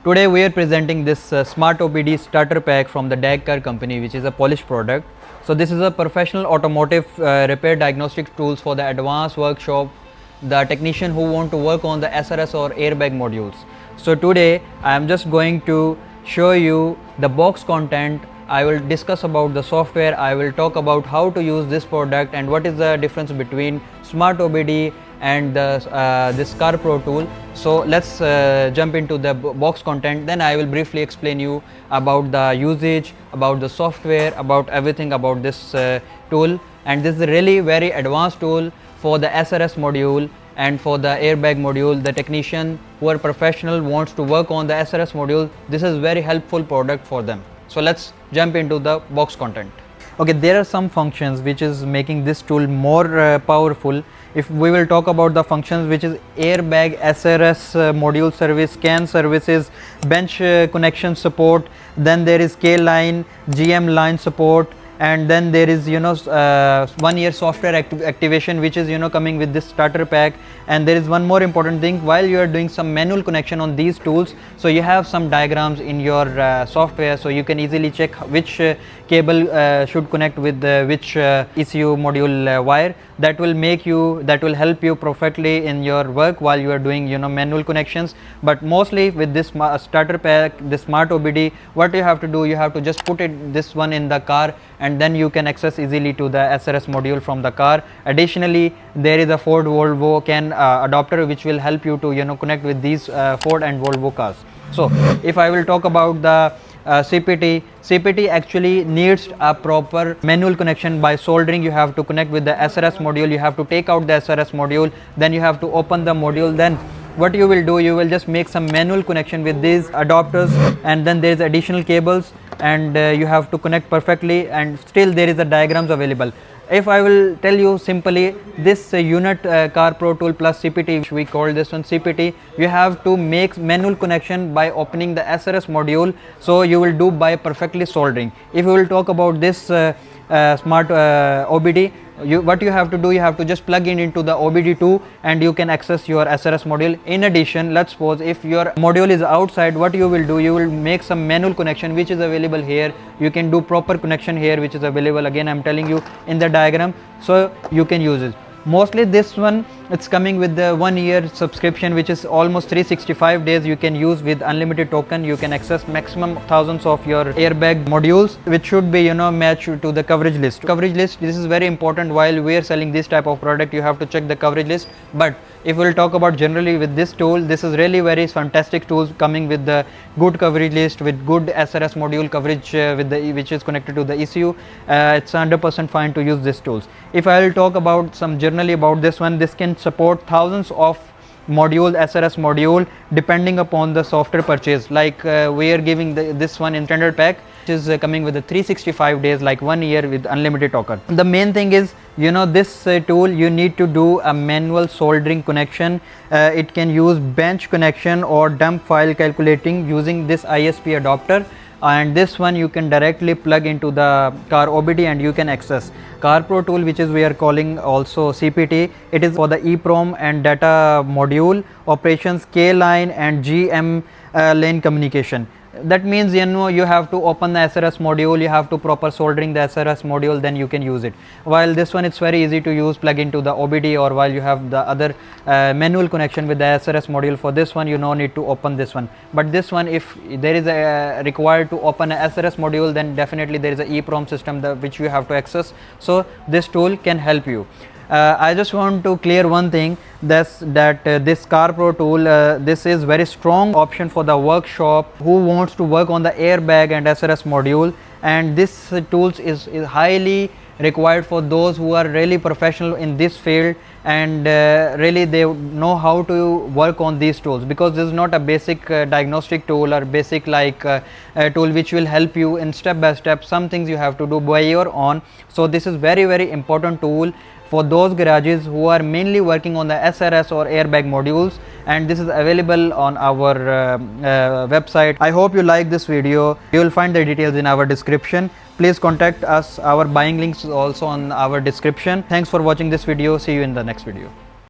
Today we are presenting this Smart OBD starter pack from the Diagnostic company, which is a Polish product. So this is a professional automotive repair diagnostic tools for the advanced workshop, the technician who want to work on the SRS or airbag modules. So today I am just going to show you the box content. I will discuss about the software. I will talk about how to use this product and what is the difference between Smart OBD and this CarProTool. So let's jump into the box content. Then I will briefly explain you about the usage, about the software, about everything about this tool. And this is a really very advanced tool for the SRS module and for the airbag module. The technician who are professional wants to work on the SRS module, this is very helpful product for them. So let's jump into the box content. Okay, there are some functions which is making this tool more powerful. If we will talk about the functions, which is airbag, SRS module service, scan services, bench connection support, then there is K line, GM line support, and then there is 1 year software activation, which is coming with this starter pack. And there is one more important thing, while you are doing some manual connection on these tools, so you have some diagrams in your software, so you can easily check which cable should connect with which ECU module wire. That will help you perfectly in your work while you are doing manual connections. But mostly with this starter pack, this Smart OBD, what you have to do, you have to just put this one in the car, and then you can access easily to the SRS module from the car. Additionally, there is a Ford Volvo CAN adapter which will help you to connect with these Ford and Volvo cars. So if I will talk about the CPT actually needs a proper manual connection by soldering. You have to connect with the SRS module, you have to take out the SRS module, then you have to open the module. Then what you will do, you will just make some manual connection with these adapters, and then there is additional cables, and you have to connect perfectly, and still there is a diagrams available. If I will tell you simply, this unit CarProTool plus CPT, which we call this one CPT, you have to make manual connection by opening the SRS module, so you will do by perfectly soldering. If you will talk about this Smart OBD, what you have to do, you have to just plug in into the OBD2 and you can access your SRS module. In addition, let's suppose if your module is outside, what you will do, you will make some manual connection which is available here. You can do proper connection here which is available, again I'm telling you in the diagram, so you can use it. Mostly this one, it's coming with the 1 year subscription, which is almost 365 days you can use with unlimited token. You can access maximum thousands of your airbag modules, which should be matched to the coverage list. This is very important. While we are selling this type of product, you have to check the coverage list. But if we'll talk about generally with this tool, this is really very fantastic tools coming with the good coverage list, with good SRS module coverage which is connected to the ECU. It's 100% fine to use these tools. If I will talk about some generally about this one, this can support thousands of module, SRS module, depending upon the software purchase. Like we are giving this one in standard pack, which is coming with the 365 days, like 1 year with unlimited token. The main thing is, this tool, you need to do a manual soldering connection. It can use bench connection or dump file calculating using this ISP adapter. And this one you can directly plug into the car OBD and you can access CarProTool, which is we are calling also CPT. It is for the EEPROM and data module operations, K line and GM lane communication. That means you have to open the SRS module, you have to proper soldering the SRS module, then you can use it. While this one, it's very easy to use, plug into the OBD, or while you have the other manual connection with the SRS module. For this one, you no need to open this one. But this one, if there is a required to open a SRS module, then definitely there is a EEPROM system which you have to access. So this tool can help you. I just want to clear one thing, that this CarProTool, this is very strong option for the workshop who wants to work on the airbag and SRS module, and this tools is highly required for those who are really professional in this field, and really they know how to work on these tools, because this is not a basic diagnostic tool or basic like tool which will help you in step by step. Some things you have to do by your own. So this is very important tool for those garages who are mainly working on the SRS or airbag modules, and this is available on our website. I hope you like this video. You will find the details in our description. Please contact us. Our buying links is also on our description. Thanks for watching this video. See you in the next video.